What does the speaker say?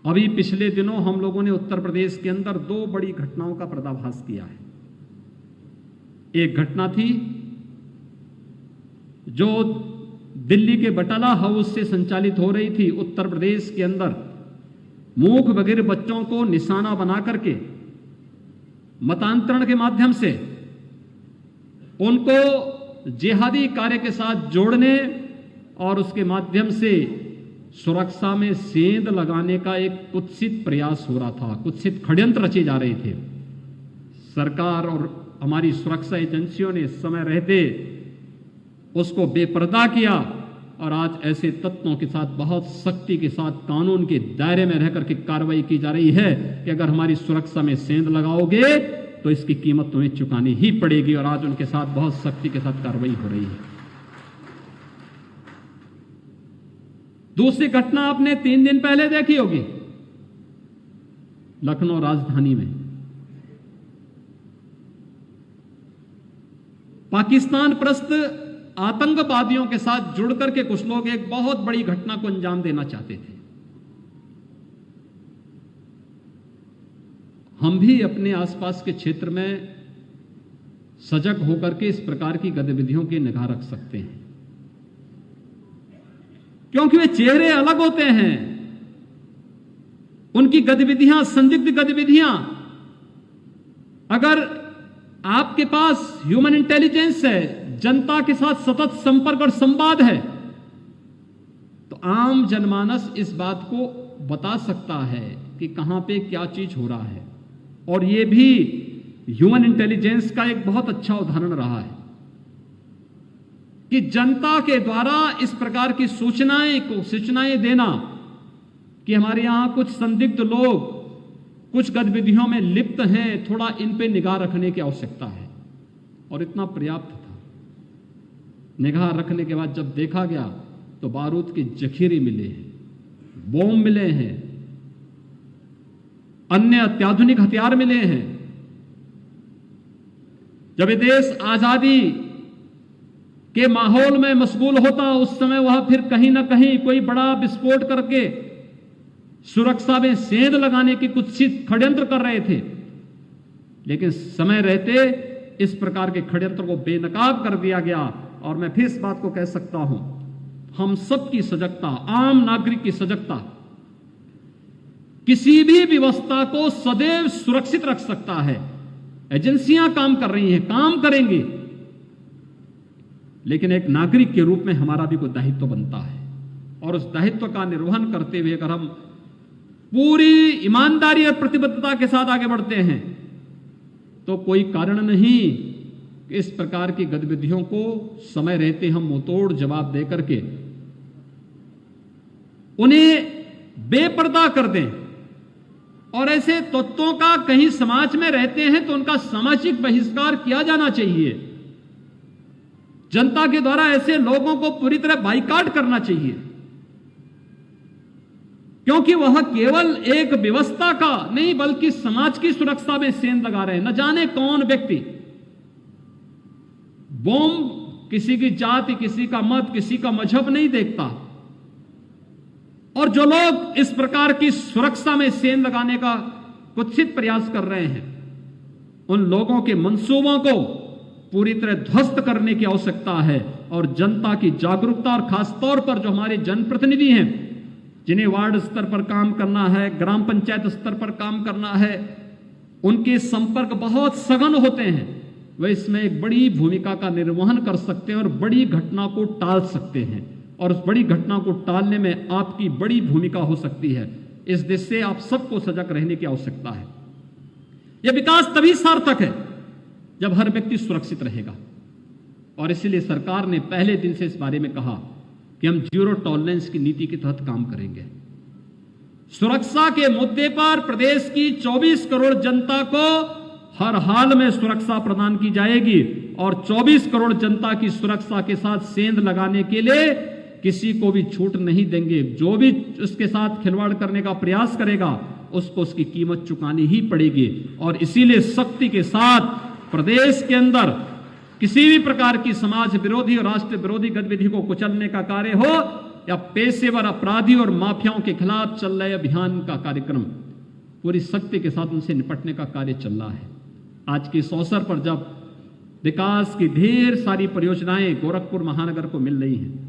अभी पिछले दिनों हम लोगों ने उत्तर प्रदेश के अंदर 2 बड़ी घटनाओं का पर्दाफाश किया है। एक घटना थी जो दिल्ली के बटाला हाउस से संचालित हो रही थी। उत्तर प्रदेश के अंदर मूक बधिर बच्चों को निशाना बना करके मतांतरण के माध्यम से उनको जिहादी कार्य के साथ जोड़ने और उसके माध्यम से सुरक्षा में सेंध लगाने का एक कुत्सित प्रयास हो रहा था, कुत्सित षड्यंत्र रचे जा रहे थे। सरकार और हमारी सुरक्षा एजेंसियों ने समय रहते उसको बेपर्दा किया और आज ऐसे तत्वों के साथ बहुत सख्ती के साथ कानून के दायरे में रहकर के कार्रवाई की जा रही है कि अगर हमारी सुरक्षा में सेंध लगाओगे तो इसकी कीमत तुम्हें चुकानी ही पड़ेगी। और आज उनके साथ बहुत सख्ती के साथ कार्रवाई हो रही है। दूसरी घटना आपने 3 दिन पहले देखी होगी, लखनऊ राजधानी में पाकिस्तान परस्त आतंकवादियों के साथ जुड़कर के कुछ लोग एक बहुत बड़ी घटना को अंजाम देना चाहते थे। हम भी अपने आसपास के क्षेत्र में सजग होकर के इस प्रकार की गतिविधियों की निगाह रख सकते हैं, क्योंकि वे चेहरे अलग होते हैं। उनकी गतिविधियां, संदिग्ध गतिविधियां, अगर आपके पास ह्यूमन इंटेलिजेंस है, जनता के साथ सतत संपर्क और संवाद है, तो आम जनमानस इस बात को बता सकता है कि कहां पे क्या चीज हो रहा है। और यह भी ह्यूमन इंटेलिजेंस का एक बहुत अच्छा उदाहरण रहा है कि जनता के द्वारा इस प्रकार की सूचनाएं देना कि हमारे यहां कुछ संदिग्ध लोग कुछ गतिविधियों में लिप्त हैं, थोड़ा इन पे निगाह रखने की आवश्यकता है। और इतना पर्याप्त था। निगाह रखने के बाद जब देखा गया तो बारूद के जखीरे मिले हैं, बम मिले हैं, अन्य अत्याधुनिक हथियार मिले हैं। जब ये देश आजादी के माहौल में मशगूल होता, उस समय वह फिर कहीं ना कहीं कोई बड़ा विस्फोट करके सुरक्षा में सेंध लगाने की कुत्सित षड्यंत्र कर रहे थे। लेकिन समय रहते इस प्रकार के षड्यंत्र को बेनकाब कर दिया गया। और मैं फिर इस बात को कह सकता हूं, हम सबकी सजगता, आम नागरिक की सजगता किसी भी व्यवस्था को सदैव सुरक्षित रख सकता है। एजेंसियां काम कर रही हैं, काम करेंगे, लेकिन एक नागरिक के रूप में हमारा भी कोई दायित्व बनता है। और उस दायित्व का निर्वहन करते हुए अगर हम पूरी ईमानदारी और प्रतिबद्धता के साथ आगे बढ़ते हैं तो कोई कारण नहीं कि इस प्रकार की गतिविधियों को समय रहते हम मुंहतोड़ जवाब देकर के उन्हें बेपर्दा कर दें। और ऐसे तत्वों का कहीं समाज में रहते हैं तो उनका सामाजिक बहिष्कार किया जाना चाहिए। जनता के द्वारा ऐसे लोगों को पूरी तरह बाइकाट करना चाहिए, क्योंकि वह केवल एक व्यवस्था का नहीं बल्कि समाज की सुरक्षा में सेंध लगा रहे हैं। न जाने कौन व्यक्ति बम किसी की जाति, किसी का मत, किसी का मजहब नहीं देखता। और जो लोग इस प्रकार की सुरक्षा में सेंध लगाने का कुत्सित प्रयास कर रहे हैं, उन लोगों के मंसूबों को पूरी तरह ध्वस्त करने की आवश्यकता है। और जनता की जागरूकता और खासतौर पर जो हमारे जनप्रतिनिधि हैं, जिन्हें वार्ड स्तर पर काम करना है, ग्राम पंचायत स्तर पर काम करना है, उनके संपर्क बहुत सघन होते हैं। वे इसमें एक बड़ी भूमिका का निर्वहन कर सकते हैं और बड़ी घटना को टाल सकते हैं। और उस बड़ी घटना को टालने में आपकी बड़ी भूमिका हो सकती है। इस दिशा से आप सबको सजग रहने की आवश्यकता है। यह विकास तभी सार्थक है जब हर व्यक्ति सुरक्षित रहेगा। और इसीलिए सरकार ने पहले दिन से इस बारे में कहा कि हम जीरो टॉलरेंस की नीति के तहत काम करेंगे। सुरक्षा के मुद्दे पर प्रदेश की 24 करोड़ जनता को हर हाल में सुरक्षा प्रदान की जाएगी। और 24 करोड़ जनता की सुरक्षा के साथ सेंध लगाने के लिए किसी को भी छूट नहीं देंगे। जो भी उसके साथ खिलवाड़ करने का प्रयास करेगा उसको उसकी कीमत चुकानी ही पड़ेगी। और इसीलिए सख्ती के साथ प्रदेश के अंदर किसी भी प्रकार की समाज विरोधी और राष्ट्र विरोधी गतिविधि को कुचलने का कार्य हो या पेशेवर अपराधी और माफियाओं के खिलाफ चल रहे अभियान का कार्यक्रम पूरी शक्ति के साथ उनसे निपटने का कार्य चल रहा है। आज के इस अवसर पर जब विकास की ढेर सारी परियोजनाएं गोरखपुर महानगर को मिल रही हैं,